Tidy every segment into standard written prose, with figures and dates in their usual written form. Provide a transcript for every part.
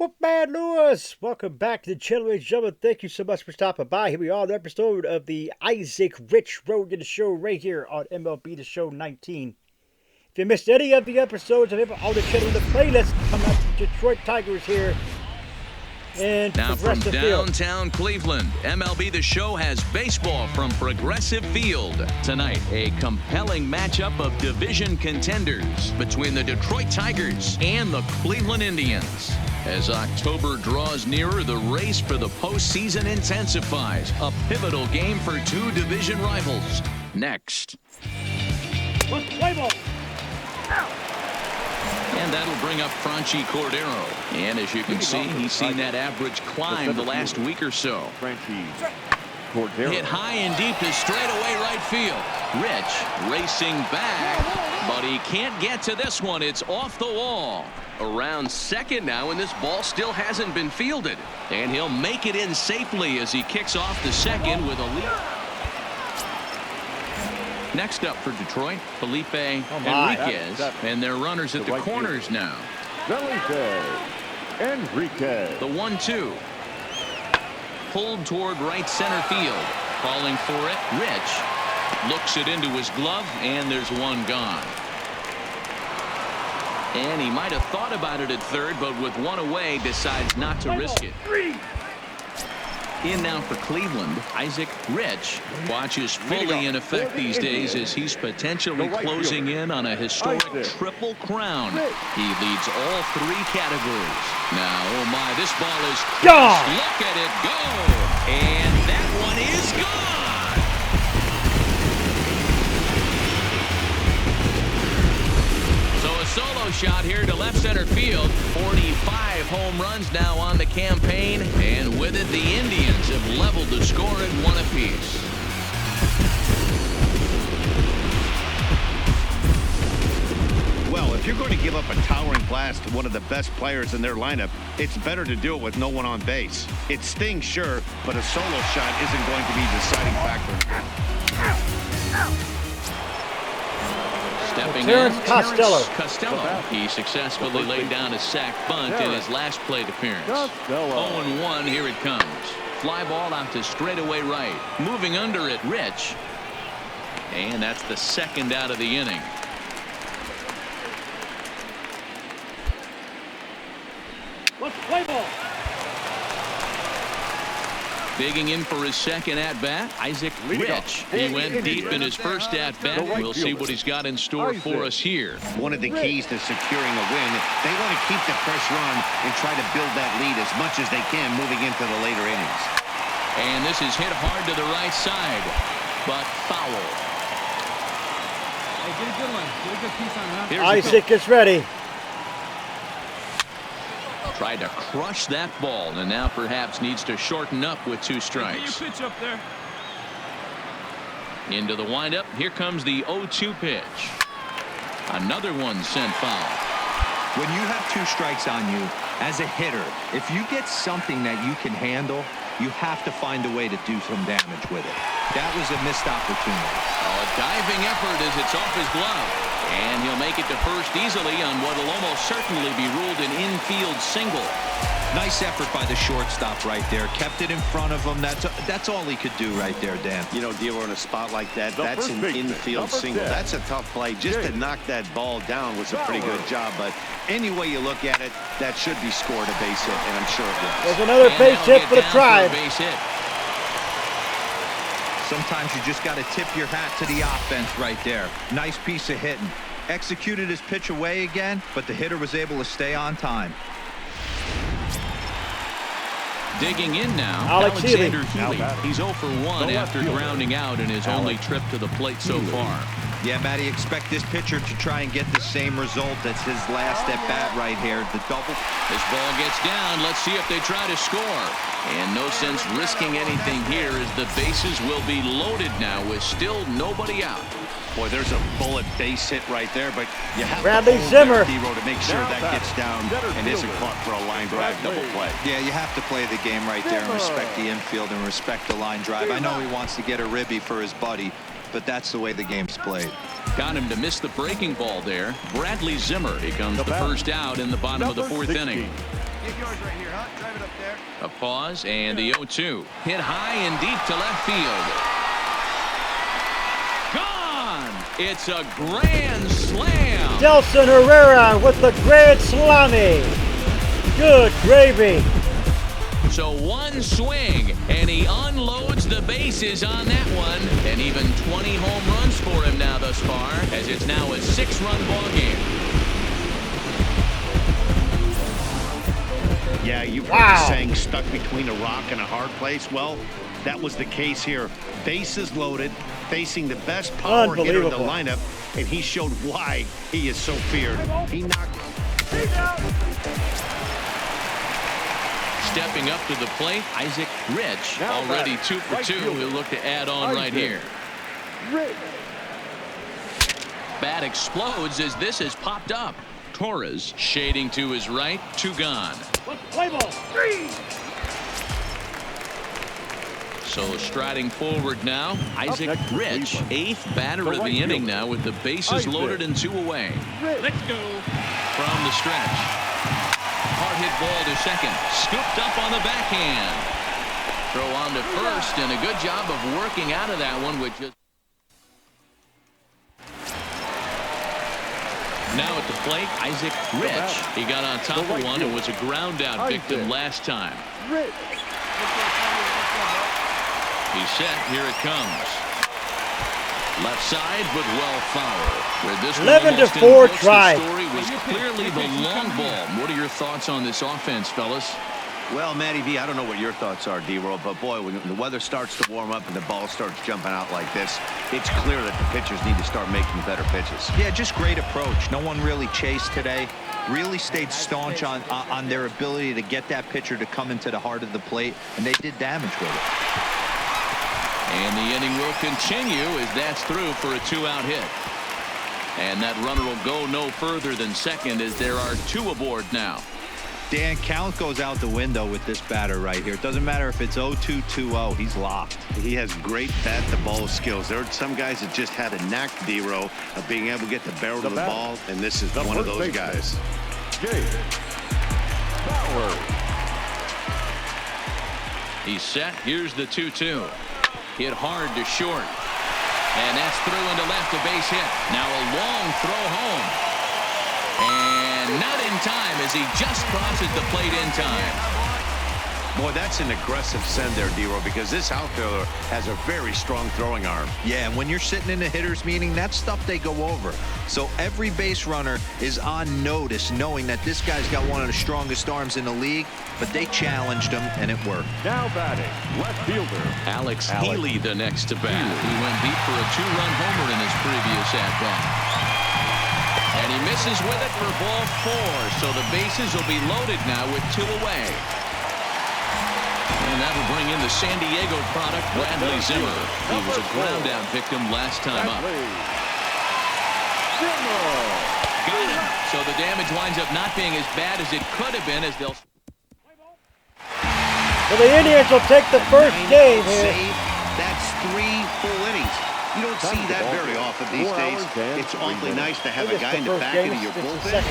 Well, Bad Lewis, welcome back to the channel, ladies and gentlemen. Thank you so much for stopping by. Here we are, the episode of the Isaac Rich Road to the Show right here on MLB The Show 19. If you missed any of the episodes of on the channel, the playlist coming up to Detroit Tigers here. And now from downtown Cleveland, MLB The Show has baseball from Progressive Field. Tonight, a compelling matchup of division contenders between the Detroit Tigers and the Cleveland Indians. As October draws nearer, the race for the postseason intensifies. A pivotal game for two division rivals. Next. Play ball. And that'll bring up Franchi Cordero. And as you can see, he's seen that average climb the last week or so. Hit high and deep to straightaway right field. Rich racing back, but he can't get to this one. It's off the wall. Around second now, and this ball still hasn't been fielded. And he'll make it in safely as he kicks off the second with a lead. Next up for Detroit, Felipe Enriquez, and their runners at the corners now. Enriquez. The 1-2. Pulled toward right center field. Calling for it, Rich. Looks it into his glove, and there's one gone. And he might have thought about it at third, but with one away, decides not to risk it. In now for Cleveland, Isaac Rich. Watch is fully in effect these days as he's potentially closing in on a historic triple crown. He leads all three categories. Now, oh my, this ball is gone. Look at it go. And that one is gone. Solo shot here to left center field. 45 home runs now on the campaign, and with it the Indians have leveled the score at one apiece. Well, if you're going to give up a towering blast to one of the best players in their lineup, it's better to do it with no one on base. It stings, sure, but a solo shot isn't going to be the deciding factor. Stepping Terrence in, Costello. He successfully laid down a sac bunt in his last plate appearance. 0-1, here it comes. Fly ball out to straightaway right. Moving under it, Rich. And that's the second out of the inning. Play ball. Digging in for his second at-bat, Isaac Rich. He went deep in his first at-bat. We'll see what he's got in store for us here. One of the keys to securing a win, they want to keep the pressure on and try to build that lead as much as they can moving into the later innings. And this is hit hard to the right side, but foul. Hey, get a good one. Get a good piece on him. Isaac is ready. Tried to crush that ball, and now perhaps needs to shorten up with two strikes. Get your pitch up there. Into the windup. Here comes the 0-2 pitch. Another one sent foul. When you have two strikes on you, as a hitter, if you get something that you can handle, you have to find a way to do some damage with it. That was a missed opportunity. A diving effort as it's off his glove. And he'll make it to first easily on what will almost certainly be ruled an infield single. Nice effort by the shortstop right there. Kept it in front of him. That's all he could do right there, Dan. You know, dealer in a spot like that, that's an infield single. That's a tough play. Just to knock that ball down was a pretty good job. But any way you look at it, that should be scored a base hit, and I'm sure it was. There's another base hit for the Tribe. Base hit. Sometimes you just got to tip your hat to the offense right there. Nice piece of hitting. Executed his pitch away again, but the hitter was able to stay on time. Digging in now, Alexander Healy. He's 0 for 1 after grounding out in his only trip to the plate so far. Yeah, Matty, expect this pitcher to try and get the same result as his last at-bat right here, the double. This ball gets down. Let's see if they try to score. And no sense risking anything here as the bases will be loaded now with still nobody out. Boy, there's a bullet base hit right there, but you have Bradley to hold Zimmer. that hero to make sure that gets down and isn't caught for a line drive double play. Yeah, you have to play the game right there and respect the infield and respect the line drive. I know he wants to get a ribby for his buddy, but that's the way the game's played. Got him to miss the breaking ball there. Bradley Zimmer becomes the first out in the bottom of the fourth inning. Get yours right here, huh? Drive it up there. A pause and the 0-2. Hit high and deep to left field. Gone! It's a grand slam. Delson Herrera with the grand slammy. Good gravy. So one swing, and he unloads the bases on that one. And even 20 home runs for him now thus far, as it's now a 6-run ball game. Yeah, you've heard the saying, stuck between a rock and a hard place. Well, that was the case here. Bases loaded, facing the best power hitter in the lineup, and he showed why he is so feared. He knocked... Stepping up to the plate, Issac Rich, already 2 for 2. He'll look to add on right here. Bat explodes as this has popped up. Torres shading to his right, 2 gone. Play ball. 3. So striding forward now, Issac Rich, 8th batter of the inning now with the bases loaded and 2 away. Let's go. From the stretch. Hard hit ball to second. Scooped up on the backhand. Throw on to first, and a good job of working out of that one with just... Now at the plate, Issac Rich. He got on top of one and was a ground out victim last time. He's set. Here it comes. Left side, but well foul. Where this 11-4 try. The story was clearly the long ball. What are your thoughts on this offense, fellas? Well, Matty V, I don't know what your thoughts are, D-Roll, but boy, when the weather starts to warm up and the ball starts jumping out like this, it's clear that the pitchers need to start making better pitches. Yeah, just great approach. No one really chased today. Really stayed staunch on their ability to get that pitcher to come into the heart of the plate, and they did damage with it. And the inning will continue as that's through for a 2-out hit. And that runner will go no further than second as there are 2 aboard now. Dan, count goes out the window with this batter right here. It doesn't matter if it's 0-2, 2-0. He's locked. He has great bat-to-ball skills. There are some guys that just had a knack, D-Row, of being able to get the barrel of the ball, and this is one of those guys. He's set. Here's the 2-2. Hit hard to short. And that's through into left, a base hit. Now a long throw home. And not in time as he just crosses the plate in time. Boy, that's an aggressive send there, D-Row, because this outfielder has a very strong throwing arm. Yeah, and when you're sitting in a hitter's meeting, that's stuff they go over. So every base runner is on notice, knowing that this guy's got one of the strongest arms in the league, but they challenged him, and it worked. Now batting, left fielder Alex Healy the next to bat. He went deep for a 2-run homer in his previous at-bat. And he misses with it for ball 4, so the bases will be loaded now with 2 away. And that will bring in the San Diego product, Bradley Zimmer. He was a ground-out victim last time up. Got him. So the damage winds up not being as bad as it could have been as they'll... So the Indians will take the first game here. That's 3 full innings. You don't see that very often these days. It's awfully nice to have a guy in the back end of your bullpen.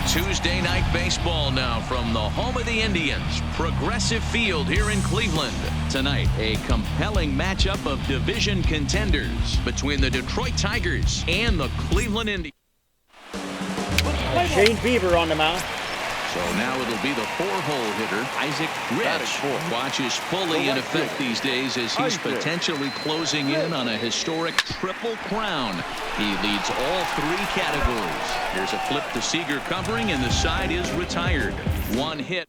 Tuesday night baseball now from the home of the Indians, Progressive Field here in Cleveland. Tonight, a compelling matchup of division contenders between the Detroit Tigers and the Cleveland Indians. Shane Bieber on the mound. So now it'll be the 4-hole hitter, Issac Rich. Watch is fully in effect these days as he's potentially closing in on a historic triple crown. He leads all 3 categories. Here's a flip to Seager covering, and the side is retired. 1 hit.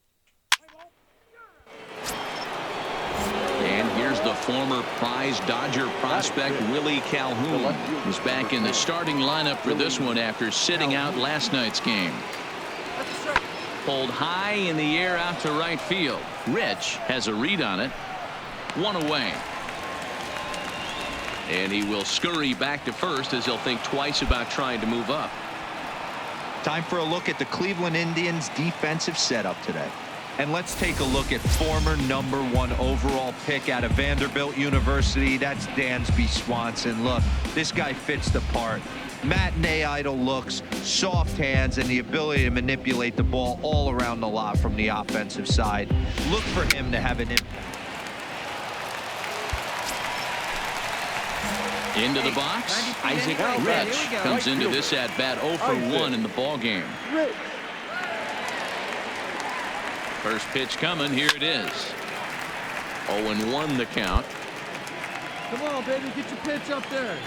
And here's the former prize Dodger prospect Willie Calhoun. He's back in the starting lineup for this one after sitting out last night's game. Pulled high in the air out to right field. Rich has a read on it. 1 away. And he will scurry back to first as he'll think twice about trying to move up. Time for a look at the Cleveland Indians defensive setup today. And let's take a look at former #1 overall pick out of Vanderbilt University. That's Dansby Swanson. Look, this guy fits the part. matinee idol looks, soft hands, and the ability to manipulate the ball all around the lot from the offensive side. Look for him to have an impact. Into the box, Issac Rich comes into this at-bat 0 for 1 in the ball game. First pitch coming, here it is. 0-1 the count. Come on, baby, get your pitch up there.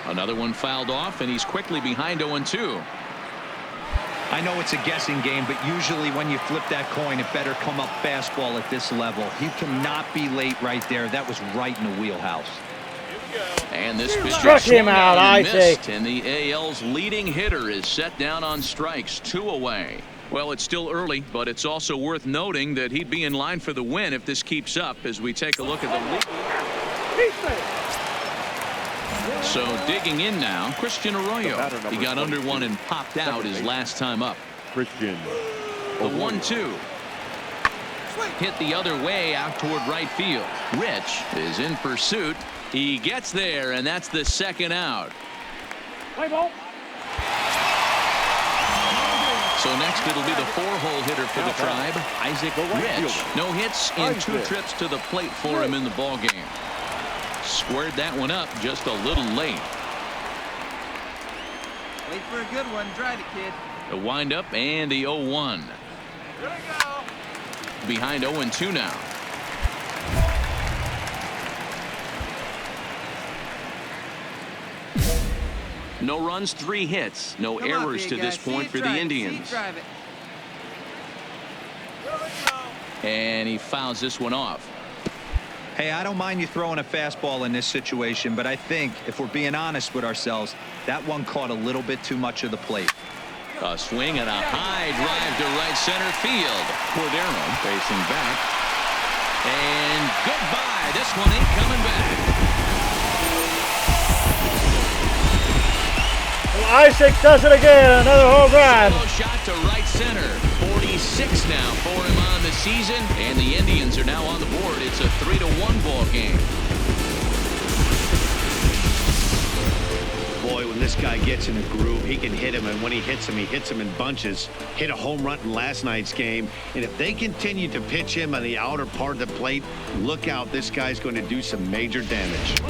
Another one fouled off, and he's quickly behind 0-2. I know it's a guessing game, but usually when you flip that coin, it better come up fastball at this level. You cannot be late right there. That was right in the wheelhouse. And this pitch struck him out, Isaac. And the AL's leading hitter is set down on strikes, 2 away. Well, it's still early, but it's also worth noting that he'd be in line for the win if this keeps up as we take a look at the lead. So digging in now, Christian Arroyo. He got under one and popped out his last time up. Christian. The 1-2. Hit the other way out toward right field. Rich is in pursuit. He gets there, and that's the second out. So next it'll be the 4-hole hitter for the Tribe, Issac Rich. No hits in 2 trips to the plate for him in the ball game. Squared that one up just a little late. Wait for a good one. Drive it, kid. The windup and the 0-1. Behind 0-2 now. No runs, 3 hits. No Come on, errors big to guy. this See point it, for the drive it. Indians. See it, drive it. And he fouls this one off. Hey, I don't mind you throwing a fastball in this situation, but I think, if we're being honest with ourselves, that one caught a little bit too much of the plate. A swing and a high drive to right center field. Cordero facing back. And goodbye. This one ain't coming back. Well, Issac does it again. Another home run. Solo shot to right center. 46 now for him on the season. And the Indians are now on the board. It's a 3-1 ball game. Boy, when this guy gets in a groove, he can hit him, and when he hits him in bunches. Hit a home run in last night's game, and if they continue to pitch him on the outer part of the plate, look out, this guy's going to do some major damage.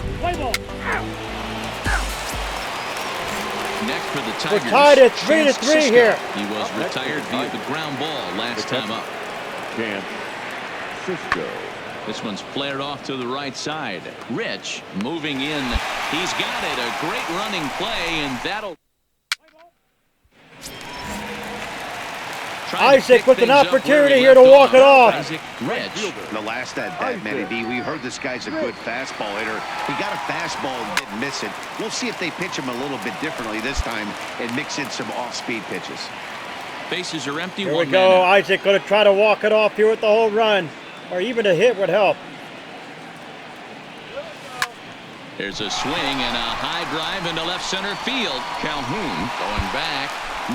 Next for the Tigers. We're tied at 3-3 Chance here. Sisco. He was retired via the ground ball last time up. Chance Sisco. This one's flared off to the right side. Rich moving in. He's got it. A great running play, and that'll. Issac with an opportunity here to walk it off. Issac Rich. The last at-bat, Matty D, we heard this guy's a good fastball hitter. He got a fastball and didn't miss it. We'll see if they pitch him a little bit differently this time and mix in some off-speed pitches. Bases are empty. Here we go. Issac going to try to walk it off here with the home run. Or even a hit would help. There's a swing and a high drive into left center field. Calhoun going back.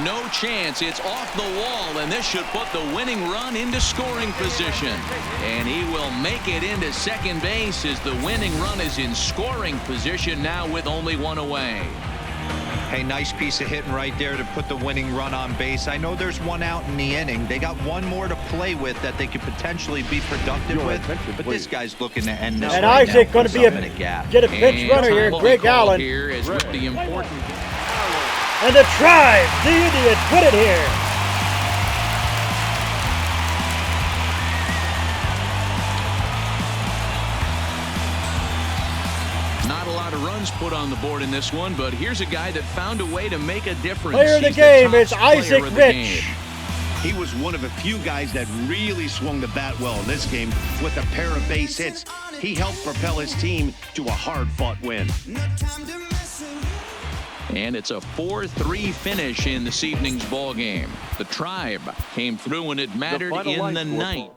No chance. It's off the wall, and this should put the winning run into scoring position. And he will make it into second base as the winning run is in scoring position now with only 1 away. Hey, nice piece of hitting right there to put the winning run on base. I know there's 1 out in the inning. They got 1 more to play with that they could potentially be productive with. But this guy's looking to end this. And right Issac now. going to be get a pinch runner here. Greg Allen. Here is with the important. And the Tribe, the Indians, put it here. Not a lot of runs put on the board in this one, but here's a guy that found a way to make a difference. Player of the He's game top is Issac player of the Rich. game. He was one of a few guys that really swung the bat well in this game with a pair of base hits. He helped propel his team to a hard-fought win. And it's a 4-3 finish in this evening's ball game. The Tribe came through when it mattered in the ninth.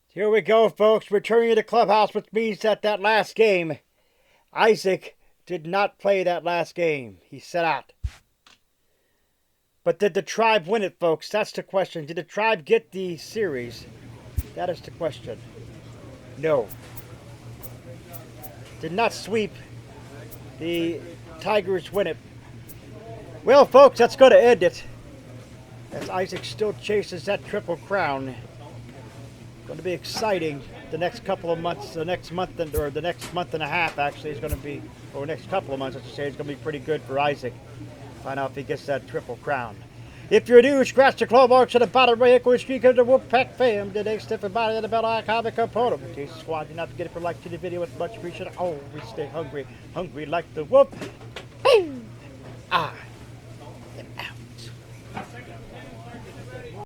Here we go, folks. Returning to the clubhouse, which means that last game, Issac did not play that last game. He sat out. But did the Tribe win it, folks? That's the question. Did the Tribe get the series? That is the question. No. Did not sweep. The Tigers win it. Well, folks, that's going to end it. As Isaac still chases that Triple Crown. Going to be exciting the next couple of months. The next month, or the next month and a half, actually, is going to be, or next couple of months, I should say, is going to be pretty good for Isaac. Find out if he gets that Triple Crown. If you're new, scratch the claw marks at the bottom right echo streak of the Wolfpack fam. The next step everybody in the bell icon become part of the case squad. Do not forget to like to the video. It's much appreciated. Always stay hungry. Hungry like the wolf. Ah.